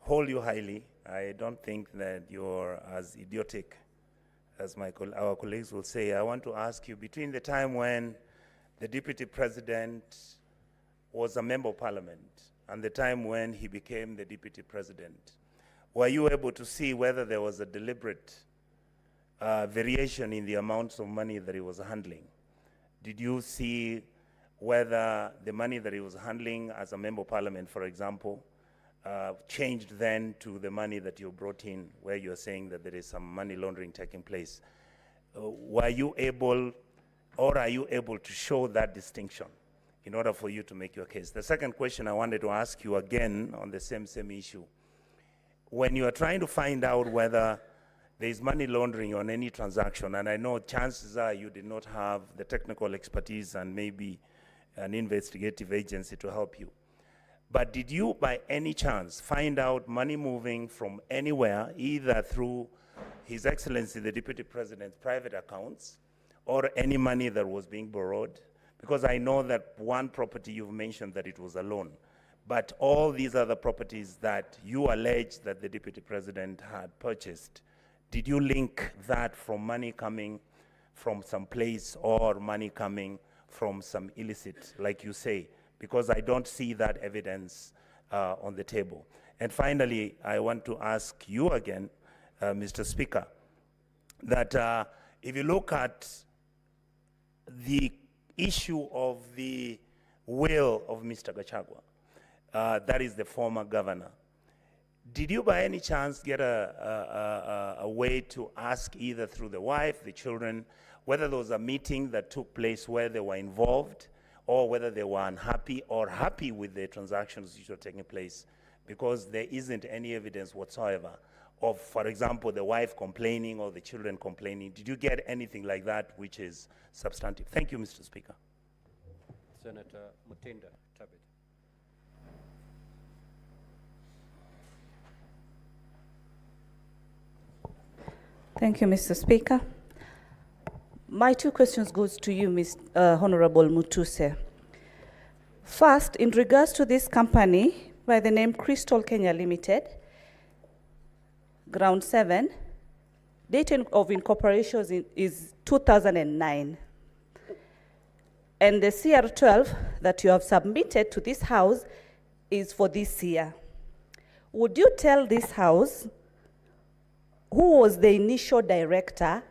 hold you highly. I don't think that you're as idiotic as our colleagues will say. I want to ask you, between the time when the Deputy President was a member of Parliament and the time when he became the Deputy President, were you able to see whether there was a deliberate variation in the amounts of money that he was handling? Did you see whether the money that he was handling as a member of Parliament, for example, changed then to the money that you brought in, where you're saying that there is some money laundering taking place? Were you able, or are you able to show that distinction in order for you to make your case? The second question I wanted to ask you again on the same issue. When you are trying to find out whether there is money laundering on any transaction, and I know chances are you did not have the technical expertise and maybe an investigative agency to help you, but did you by any chance find out money moving from anywhere, either through His Excellency the Deputy President's private accounts or any money that was being borrowed? Because I know that one property you've mentioned that it was a loan, but all these other properties that you allege that the Deputy President had purchased, did you link that from money coming from some place or money coming from some illicit, like you say? Because I don't see that evidence on the table. And finally, I want to ask you again, Mr. Speaker, that if you look at the issue of the will of Mr. Gachagua, that is the former governor, did you by any chance get a way to ask, either through the wife, the children, whether there was a meeting that took place where they were involved, or whether they were unhappy or happy with the transactions which were taking place? Because there isn't any evidence whatsoever of, for example, the wife complaining or the children complaining. Did you get anything like that which is substantive? Thank you, Mr. Speaker. Senator Mutinda Tabit. Thank you, Mr. Speaker. My two questions goes to you, Honorable Mutuse. First, in regards to this company by the name Crystal Kenya Limited, Ground 7, date of incorporation is 2009. And the CR12 that you have submitted to this house is for this year. Would you tell this house who was the initial director